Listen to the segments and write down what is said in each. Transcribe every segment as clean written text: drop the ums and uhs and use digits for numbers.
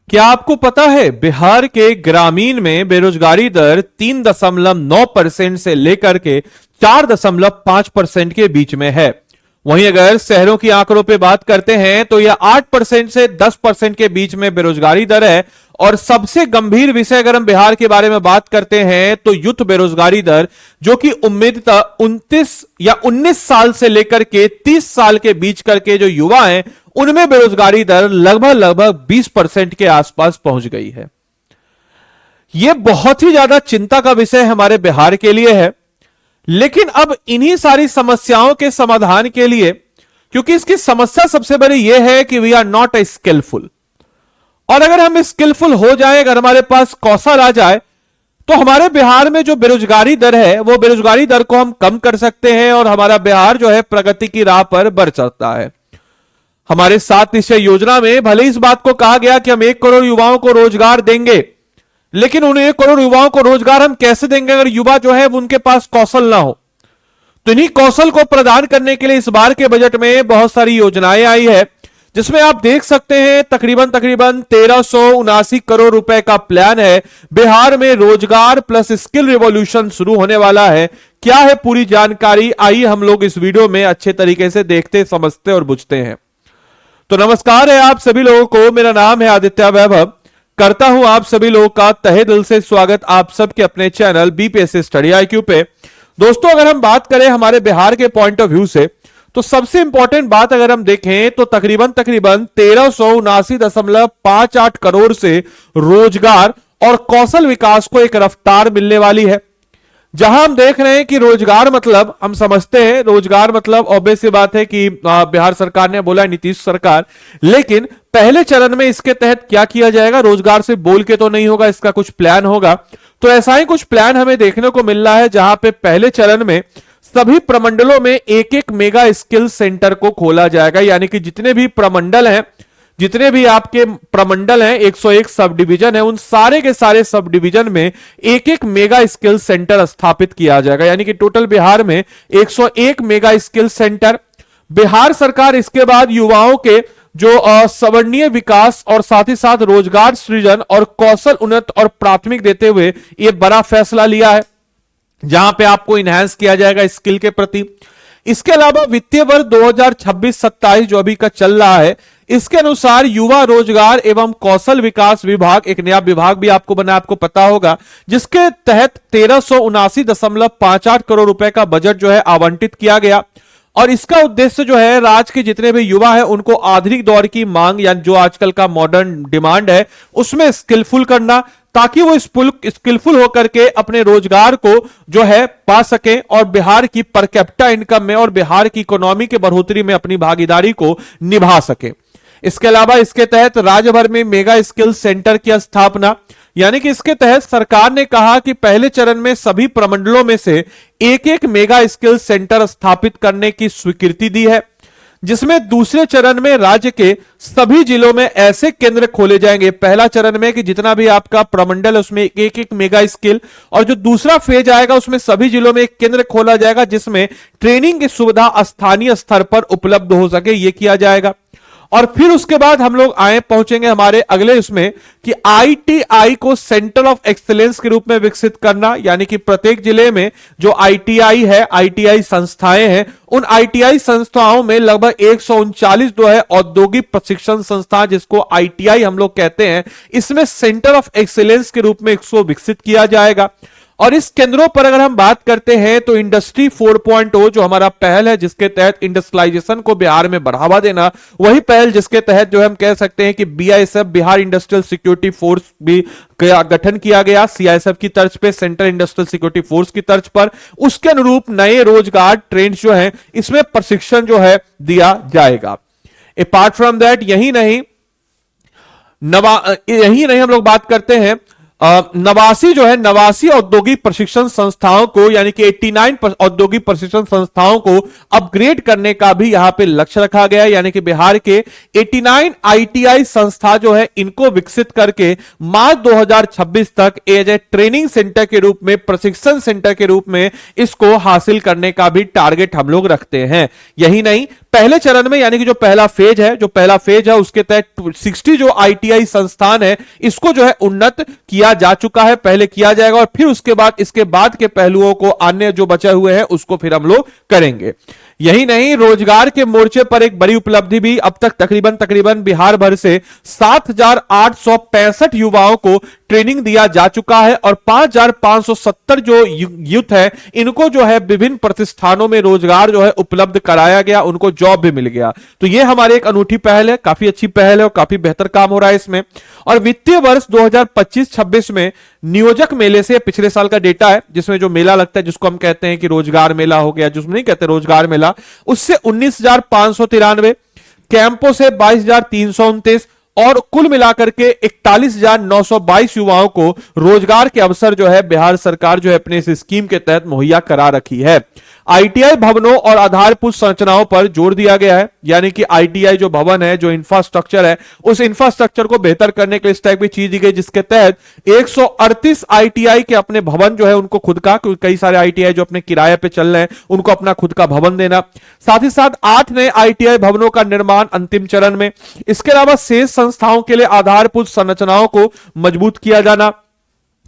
क्या आपको पता है बिहार के ग्रामीण में बेरोजगारी दर 3.9% से लेकर के 4.5% के बीच में है। वहीं अगर शहरों की आंकड़ों पे बात करते हैं तो यह 8% से 10% के बीच में बेरोजगारी दर है। और सबसे गंभीर विषय अगर हम बिहार के बारे में बात करते हैं तो युद्ध बेरोजगारी दर, जो कि उम्मीद 29 या 19 साल से लेकर के 30 साल के बीच करके जो युवा हैं उनमें बेरोजगारी दर लगभग 20% के आसपास पहुंच गई है। यह बहुत ही ज्यादा चिंता का विषय हमारे बिहार के लिए है। लेकिन अब इन्हीं सारी समस्याओं के समाधान के लिए, क्योंकि इसकी समस्या सबसे बड़ी यह है कि we are not a skillful, और अगर हम स्किलफुल हो जाए, अगर हमारे पास कौशल आ जाए, तो हमारे बिहार में जो बेरोजगारी दर है वो बेरोजगारी दर को हम कम कर सकते हैं और हमारा बिहार जो है प्रगति की राह पर बढ़ सकता है। हमारे 7 निश्चय योजना में भले इस बात को कहा गया कि हम 1 करोड़ युवाओं को रोजगार देंगे, लेकिन उन 1 करोड़ युवाओं को रोजगार हम कैसे देंगे अगर युवा जो है उनके पास कौशल ना हो। तो इन्हीं कौशल को प्रदान करने के लिए इस बार के बजट में बहुत सारी योजनाएं आई है, जिसमें आप देख सकते हैं तकरीबन 1379 करोड़ रुपए का प्लान है। बिहार में रोजगार प्लस स्किल रिवॉल्यूशन शुरू होने वाला है। क्या है पूरी जानकारी, आइए हम लोग इस वीडियो में अच्छे तरीके से देखते, समझते और बुझते हैं। तो नमस्कार है आप सभी लोगों को, मेरा नाम है आदित्य वैभव। करता हूं आप सभी लोगों का तहे दिल से स्वागत आप सबके अपने चैनल बीपीएससी स्टडी IQ पे। दोस्तों, अगर हम बात करें हमारे बिहार के पॉइंट ऑफ व्यू से, तो सबसे इंपॉर्टेंट बात अगर हम देखें तो तकरीबन 1379.58 करोड़ से रोजगार और कौशल विकास को एक रफ्तार मिलने वाली है। जहां हम देख रहे हैं कि रोजगार मतलब, हम समझते हैं रोजगार मतलब ऑब्वियस सी बात है कि बिहार सरकार ने बोला, नीतीश सरकार, लेकिन पहले चरण में इसके तहत क्या किया जाएगा, रोजगार से बोल के तो नहीं होगा, इसका कुछ प्लान होगा। तो ऐसा ही कुछ प्लान हमें देखने को मिल रहा है, जहां पे पहले चरण में सभी प्रमंडलों में एक मेगा स्किल सेंटर को खोला जाएगा। यानी कि जितने भी प्रमंडल हैं, जितने भी आपके प्रमंडल हैं, 101 सब डिवीजन है, उन सारे के सारे सब डिवीजन में एक मेगा स्किल सेंटर स्थापित किया जाएगा। यानी कि टोटल बिहार में 101 मेगा स्किल सेंटर। बिहार सरकार इसके बाद युवाओं के जो सवर्णीय विकास और साथ ही साथ रोजगार सृजन और कौशल उन्नत और प्राथमिक देते हुए यह बड़ा फैसला लिया है, जहां पे आपको इनहैंस किया जाएगा स्किल के प्रति। इसके अलावा वित्तीय वर्ष 2026-27 जो अभी का चल रहा है, इसके अनुसार युवा रोजगार एवं कौशल विकास विभाग, एक नया विभाग भी आपको बना, आपको पता होगा, जिसके तहत 1379.58 करोड़ रुपए का बजट जो है आवंटित किया गया। और इसका उद्देश्य जो है राज्य के जितने भी युवा हैं उनको आधुनिक दौर की मांग, या जो आजकल का मॉडर्न डिमांड है, उसमें स्किलफुल करना, ताकि वो स्किलफुल होकर के अपने रोजगार को जो है पा सके और बिहार की पर कैपिटा इनकम में और बिहार की इकोनॉमी के बढ़ोतरी में अपनी भागीदारी को निभा सके। इसके अलावा इसके तहत राज्य भर में मेगा स्किल सेंटर की स्थापना, यानी कि इसके तहत सरकार ने कहा कि पहले चरण में सभी प्रमंडलों में से एक मेगा स्किल सेंटर स्थापित करने की स्वीकृति दी है, जिसमें दूसरे चरण में राज्य के सभी जिलों में ऐसे केंद्र खोले जाएंगे। पहला चरण में कि जितना भी आपका प्रमंडल है उसमें एक मेगा स्किल, और जो दूसरा फेज आएगा उसमें सभी जिलों में एक केंद्र खोला जाएगा, जिसमें ट्रेनिंग की सुविधा स्थानीय स्तर पर उपलब्ध हो सके, यह किया जाएगा। और फिर उसके बाद हम लोग पहुंचेंगे हमारे अगले इसमें कि ITI को सेंटर ऑफ एक्सीलेंस के रूप में विकसित करना। यानी कि प्रत्येक जिले में जो ITI है, ITI संस्थाएं हैं, उन ITI संस्थाओं में लगभग 139 जो है औद्योगिक प्रशिक्षण संस्था, जिसको ITI हम लोग कहते हैं, इसमें सेंटर ऑफ एक्सीलेंस के रूप में इसको विकसित किया जाएगा। और इस केंद्रों पर अगर हम बात करते हैं तो इंडस्ट्री 4.0 जो हमारा पहल है, जिसके तहत इंडस्ट्रियलाइजेशन को बिहार में बढ़ावा देना, वही पहल जिसके तहत जो हम कह सकते हैं कि BISF, Bihar industrial security force भी गठन किया गया, CISF की तर्ज पे, सेंट्रल इंडस्ट्रियल सिक्योरिटी फोर्स की तर्ज पर। उसके अनुरूप नए रोजगार ट्रेंड जो है इसमें प्रशिक्षण जो है दिया जाएगा। अपार्ट फ्रॉम दैट यही नहीं हम लोग बात करते हैं नवासी औद्योगिक प्रशिक्षण संस्थाओं को, यानी कि 89 औद्योगिक प्रशिक्षण संस्थाओं को अपग्रेड करने का भी यहां पे लक्ष्य रखा गया है। यानी कि बिहार के 89 ITI संस्था जो है इनको विकसित करके मार्च 2026 तक एज ए ट्रेनिंग सेंटर के रूप में, प्रशिक्षण सेंटर के रूप में इसको हासिल करने का भी टारगेट हम लोग रखते हैं। यही नहीं, पहले चरण में यानी कि जो पहला फेज है उसके तहत 60 जो आईटीआई संस्थान है इसको जो है उन्नत किया जा चुका है, पहले किया जाएगा और फिर उसके बाद इसके बाद के पहलुओं को अन्य जो बचे हुए हैं उसको फिर हम लोग करेंगे। यही नहीं, रोजगार के मोर्चे पर एक बड़ी उपलब्धि भी, अब तक तकरीबन बिहार भर से 7,865 युवाओं को ट्रेनिंग दिया जा चुका है और 5,570 जो यूथ है इनको जो है विभिन्न प्रतिष्ठानों में रोजगार जो है उपलब्ध कराया गया, उनको जॉब भी मिल गया। तो यह हमारी एक अनूठी पहल है, काफी अच्छी पहल है और काफी बेहतर काम हो रहा है इसमें। और वित्तीय वर्ष 2025-26 में नियोजक मेले से, पिछले साल का डेटा है जिसमें जो मेला लगता है जिसको हम कहते हैं कि रोजगार मेला हो गया, जिसमें नहीं कहते रोजगार मेला, उससे 19,593, कैंपों से 22,329 और कुल मिलाकर के 41,922 युवाओं को रोजगार के अवसर जो है बिहार सरकार जो है अपने इस स्कीम के तहत मुहैया करा रखी है। आईटीआई भवनों और आधारभूत संरचनाओं पर जोर दिया गया है, यानी कि आईटीआई जो भवन है, जो इंफ्रास्ट्रक्चर है, उस इंफ्रास्ट्रक्चर को बेहतर करने के लिए इस टाइप की चीज दी गई, जिसके तहत 138 आईटीआई के अपने भवन जो है उनको खुद का, क्योंकि कई सारे आईटीआई जो अपने किराए पे चल रहे हैं उनको अपना खुद का भवन देना, साथ ही साथ 8 नए आईटीआई भवनों का निर्माण अंतिम चरण में। इसके अलावा शेष संस्थाओं के लिए आधारभूत संरचनाओं को मजबूत किया जाना।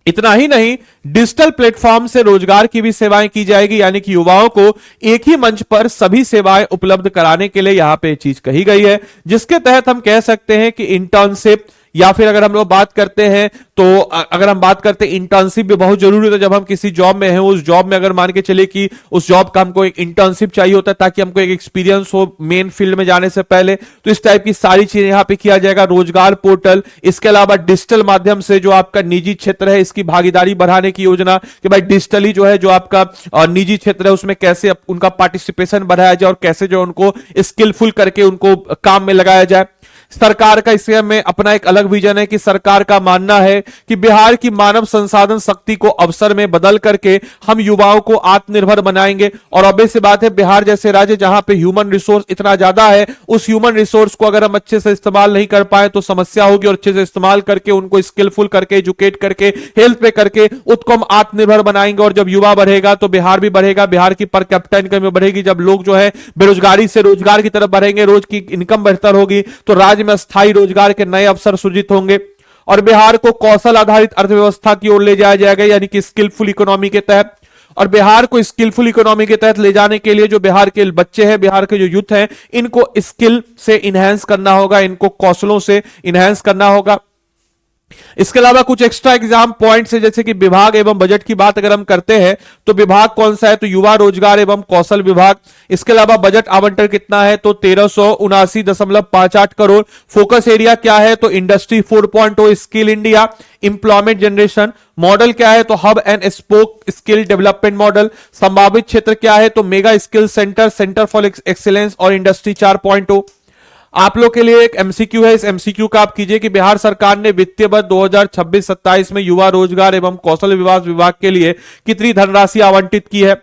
इतना ही नहीं, डिजिटल प्लेटफॉर्म से रोजगार की भी सेवाएं की जाएगी, यानी कि युवाओं को एक ही मंच पर सभी सेवाएं उपलब्ध कराने के लिए यहां पे चीज कही गई है, जिसके तहत हम कह सकते हैं कि इंटर्नशिप, या फिर अगर हम लोग बात करते हैं तो अगर हम बात करते हैं इंटर्नशिप भी बहुत जरूरी होता है। जब हम किसी जॉब में हैं, उस जॉब में अगर मान के चले कि उस जॉब का हमको एक इंटर्नशिप चाहिए होता है ताकि हमको एक एक्सपीरियंस हो मेन फील्ड में जाने से पहले, तो इस टाइप की सारी चीजें यहां पे किया जाएगा। रोजगार पोर्टल, इसके अलावा डिजिटल माध्यम से जो आपका निजी क्षेत्र है इसकी भागीदारी बढ़ाने की योजना कि भाई डिजिटली जो है जो आपका निजी क्षेत्र है उसमें कैसे उनका पार्टिसिपेशन बढ़ाया जाए और कैसे जो उनको स्किलफुल करके उनको काम में लगाया जाए। सरकार का इसमें में अपना एक अलग विजन है कि सरकार का मानना है कि बिहार की मानव संसाधन शक्ति को अवसर में बदल करके हम युवाओं को आत्मनिर्भर बनाएंगे। और ऑब्वियस सी बात है, बिहार जैसे राज्य जहां पे ह्यूमन रिसोर्स इतना ज्यादा है, उस ह्यूमन रिसोर्स को अगर हम अच्छे से इस्तेमाल नहीं कर पाए तो समस्या होगी, और अच्छे से इस्तेमाल करके उनको स्किलफुल करके, एजुकेट करके, हेल्थ पे करके उसको हम आत्मनिर्भर बनाएंगे। और जब युवा बढ़ेगा तो बिहार भी बढ़ेगा, बिहार की पर कैपिटा इनकम बढ़ेगी। जब लोग जो है बेरोजगारी से रोजगार की तरफ बढ़ेंगे, रोज की इनकम बेहतर होगी, तो राज्य में स्थायी रोजगार के नए अवसर सृजित होंगे। और बिहार को कौशल आधारित अर्थव्यवस्था की ओर ले जाया जाएगा, यानी कि स्किलफुल इकोनॉमी के तहत। और बिहार को स्किलफुल इकोनॉमी के तहत ले जाने के लिए जो बिहार के बच्चे हैं, बिहार के जो यूथ हैं, इनको स्किल से इनहेंस करना होगा, इनको कौशलों से इनहेंस करना होगा। इसके अलावा कुछ एक्स्ट्रा एग्जाम पॉइंट्स है, जैसे कि विभाग एवं बजट की बात अगर हम करते हैं तो विभाग कौन सा है, तो युवा रोजगार एवं कौशल विभाग। इसके अलावा बजट आवंटन कितना है, तो 1379.58 करोड़। फोकस एरिया क्या है, तो industry 4.0, skill India, employment generation. Model क्या है, तो hub and spoke skill development model. संभावित क्षेत्र क्या है, तो mega skill centre, centre for excellence और इंडस्ट्री 4.0। आप लोग के लिए एक एमसीक्यू है, इस एमसीक्यू का आप कीजिए कि बिहार सरकार ने वित्तीय वर्ष 2026-27 में युवा रोजगार एवं कौशल विभाग के लिए कितनी धनराशि आवंटित की है।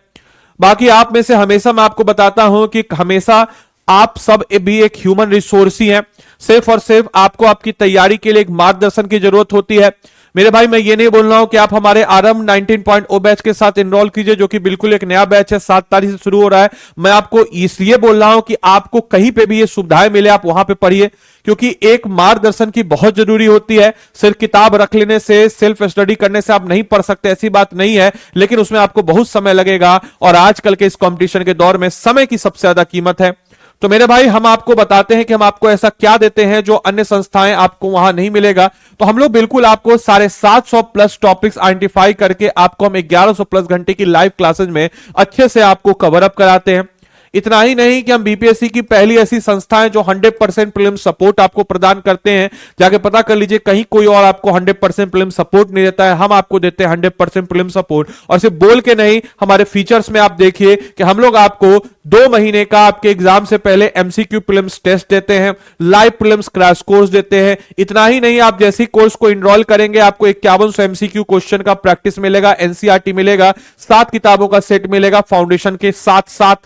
बाकी आप में से हमेशा मैं आपको बताता हूं कि हमेशा आप सब भी एक ह्यूमन रिसोर्स ही हैं, सिर्फ और सिर्फ आपको आपकी तैयारी के लिए एक मार्गदर्शन की जरूरत होती है। मेरे भाई, मैं ये नहीं बोल रहा हूं कि आप हमारे आरंभ 19.0 बैच के साथ एनरोल कीजिए, जो कि बिल्कुल एक नया बैच है, 7 तारीख से शुरू हो रहा है। मैं आपको इसलिए बोल रहा हूं कि आपको कहीं पे भी ये सुविधाएं मिले, आप वहां पे पढ़िए, क्योंकि एक मार्गदर्शन की बहुत जरूरी होती है। सिर्फ किताब रख लेने से, सेल्फ स्टडी करने से आप नहीं पढ़ सकते, ऐसी बात नहीं है, लेकिन उसमें आपको बहुत समय लगेगा। और आजकल के इस कंपटीशन के दौर में समय की सबसे ज्यादा कीमत है। तो मेरे भाई, हम आपको बताते हैं कि हम आपको ऐसा क्या देते हैं जो अन्य संस्थाएं आपको वहां नहीं मिलेगा। तो हम लोग बिल्कुल आपको 750 प्लस टॉपिक्स आइडेंटिफाई करके आपको हम 1100 प्लस घंटे की लाइव क्लासेज में अच्छे से आपको कवर अप कराते हैं। इतना ही नहीं कि हम बीपीएससी की पहली ऐसी संस्थाएं जो 100% प्रीलिम सपोर्ट आपको प्रदान करते हैं, जाके पता कर लीजिए, कहीं कोई और आपको 100% प्रीलिम सपोर्ट नहीं देता है, हम आपको देते हैं 100% प्रीलिम सपोर्ट। और सिर्फ बोल के नहीं, हमारे फीचर्स में आप देखिए कि हम लोग आपको 2 महीने का आपके एग्जाम से पहले एमसीक्यू प्रीलिम्स टेस्ट देते हैं, लाइव प्रीलिम्स क्रैश कोर्स देते हैं। इतना ही नहीं, आप जैसे कोर्स को इनरोल करेंगे आपको 5100 एमसीक्यू क्वेश्चन का प्रैक्टिस मिलेगा, एनसीईआरटी मिलेगा, 7 किताबों का सेट मिलेगा फाउंडेशन के साथ साथ।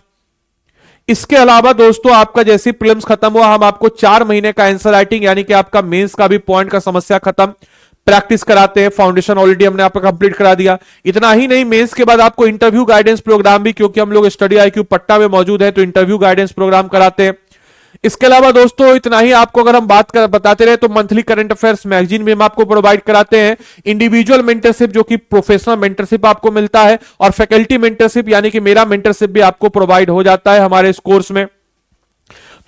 इसके अलावा दोस्तों, आपका जैसे प्रीलिम्स खत्म हुआ, हम आपको 4 महीने का आंसर राइटिंग यानी कि आपका मेंस का भी पॉइंट का समस्या खत्म, प्रैक्टिस कराते हैं, फाउंडेशन ऑलरेडी हमने आपका कंप्लीट करा दिया। इतना ही नहीं, मेंस के बाद आपको इंटरव्यू गाइडेंस प्रोग्राम भी, क्योंकि हम लोग स्टडी IQ पट्टा में मौजूद है तो इंटरव्यू गाइडेंस प्रोग्राम कराते हैं। इसके अलावा दोस्तों इतना ही, आपको अगर हम बताते रहे तो मंथली करंट अफेयर्स मैगजीन भी हम आपको प्रोवाइड कराते हैं। इंडिविजुअल मेंटरशिप जो कि प्रोफेशनल मेंटरशिप आपको मिलता है, और फैकल्टी मेंटरशिप यानी कि मेरा मेंटरशिप भी आपको प्रोवाइड हो जाता है हमारे इस कोर्स में।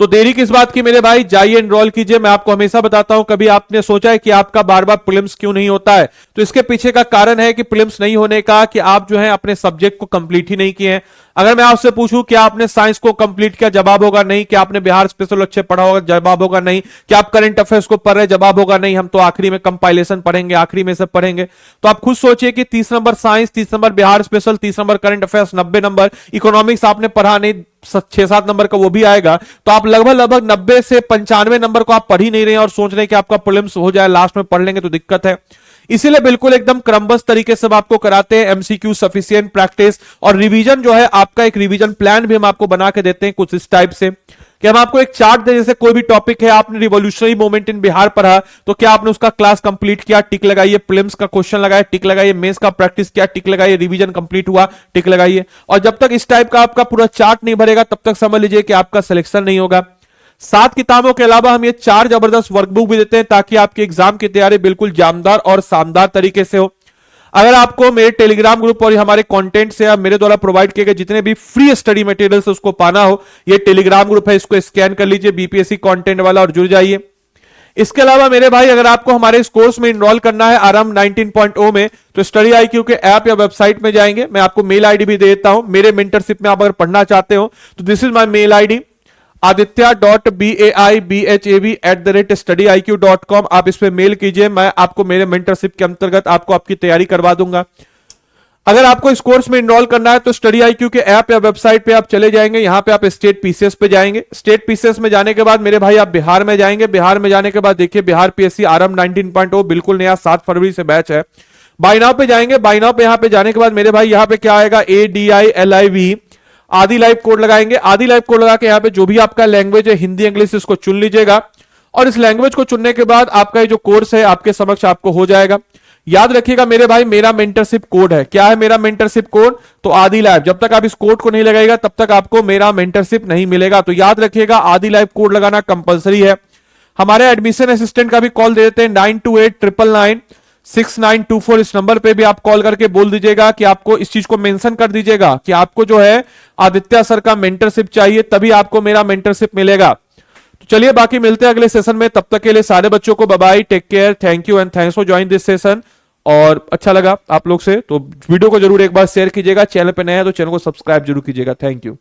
तो देरी किस बात की मेरे भाई, जाइए एनरोल कीजिए। मैं आपको हमेशा बताता हूं, कभी आपने सोचा है कि आपका बार बार प्रीलिम्स क्यों नहीं होता है, तो इसके पीछे का कारण है कि प्रीलिम्स नहीं होने का कि आप जो है अपने सब्जेक्ट को कंप्लीट ही नहीं किए हैं। अगर मैं आपसे पूछूं कि आपने साइंस को कंप्लीट किया, जवाब होगा नहीं। क्या आपने बिहार स्पेशल अच्छे पढ़ा होगा, जवाब होगा नहीं। क्या आप करंट अफेयर्स को पढ़ रहे, जवाब होगा नहीं। हम तो आखिरी में कंपाइलेशन पढ़ेंगे, आखिरी में सब पढ़ेंगे। तो आप खुद सोचिए कि 30 number science, 30 number Bihar special, 30 number current affairs, 90 number economics आपने पढ़ा नहीं, 6-7 नंबर का वो भी आएगा। तो आप लगभग 90 से 95 नंबर को आप पढ़ ही नहीं रहे हैं और सोच रहे हैं कि आपका प्रीलिम्स हो जाए, लास्ट में पढ़ लेंगे तो दिक्कत है। इसीलिए बिल्कुल एकदम क्रमबद्ध तरीके से आपको कराते हैं। MCQ, सफिशिएंट प्रैक्टिस और रिवीजन जो है आपका, एक रिवीजन प्लान भी हम आपको बना के देते हैं कुछ इस टाइप से कि हम आपको एक चार्ट दे, जैसे कोई भी टॉपिक है, आपने रिवॉल्यूशनरी मूवमेंट इन बिहार पढ़ा तो क्या आपने उसका क्लास कंप्लीट किया, टिक लगाइए। प्रीलिम्स का क्वेश्चन लगाए, टिक लगाइए। मेंस का प्रैक्टिस किया, टिक लगाइए। रिवीजन कंप्लीट हुआ, टिक लगाइए। और जब तक इस टाइप का आपका पूरा चार्ट नहीं भरेगा तब तक समझ लीजिए कि आपका सिलेक्शन नहीं होगा। 7 किताबों के अलावा हम ये 4 जबरदस्त वर्कबुक भी देते हैं ताकि आपके एग्जाम की तैयारी बिल्कुल जामदार और शानदार तरीके से हो। अगर आपको मेरे टेलीग्राम ग्रुप और हमारे कंटेंट से या मेरे द्वारा प्रोवाइड किए गए जितने भी फ्री स्टडी मटेरियल्स उसको पाना हो, ये टेलीग्राम ग्रुप है, इसको स्कैन कर लीजिए BPSC कंटेंट वाला और जुड़ जाइए। इसके अलावा मेरे भाई, अगर आपको हमारे इस कोर्स में इनरोल करना है आरंभ 19.0 में, तो स्टडी IQ के ऐप या वेबसाइट में जाएंगे। मैं आपको मेल आईडी भी दे देता हूं। मेरे मेंटरशिप में आप अगर पढ़ना चाहते हो तो this is my mail ID, aditya.baib@studiiq.com। आप इस पे मेल कीजिए, मैं आपको मेरे मेंटरशिप के अंतर्गत आपको आपकी तैयारी करवा दूंगा। अगर आपको इस कोर्स में इनरोल करना है तो स्टडी IQ के ऐप या वेबसाइट पे आप चले जाएंगे। यहां पे आप स्टेट PCS पे जाएंगे। स्टेट PCS में जाने के बाद मेरे भाई आप बिहार में जाएंगे। बिहार में जाने के बाद देखिए बिहार PSC आरंभ 19.0 बिल्कुल नया 7 फरवरी से बैच है। बाय नाउ पे जाएंगे। बाय नाउ पे यहां पे जाने के बाद मेरे भाई यहां पे क्या आएगा, ADILIV आदि लाइव कोड लगाएंगे। आदि लाइव कोड लगा के यहाँ पे जो भी आपका लैंग्वेज है, हिंदी इंग्लिश, इसको चुन लीजिएगा। और इस लैंग्वेज को चुनने के बाद आपका ये जो कोर्स है आपके समक्ष आपको हो जाएगा। याद रखिएगा मेरे भाई, मेरा मेंटरशिप कोड है। क्या है मेरा मेंटरशिप कोड? तो आदि लाइव। जब तक आप इस कोड को नहीं लगाएगा तब तक आपको मेरा मेंटरशिप नहीं मिलेगा। तो याद रखिएगा आदि लाइव कोड लगाना कंपलसरी है। हमारे एडमिशन असिस्टेंट का भी कॉल दे देते हैं 9289996924। इस नंबर पे भी आप कॉल करके बोल दीजिएगा कि आपको इस चीज को मेंशन कर दीजिएगा कि आपको जो है आदित्य सर का मेंटरशिप चाहिए, तभी आपको मेरा मेंटरशिप मिलेगा। तो चलिए बाकी मिलते हैं अगले सेशन में। तब तक के लिए सारे बच्चों को bye bye, take care, thank you and thanks for join this session. और अच्छा लगा आप लोग से तो वीडियो को जरूर एक बार शेयर कीजिएगा। चैनल पे नए हैं तो चैनल को सब्सक्राइब जरूर कीजिएगा। Thank you.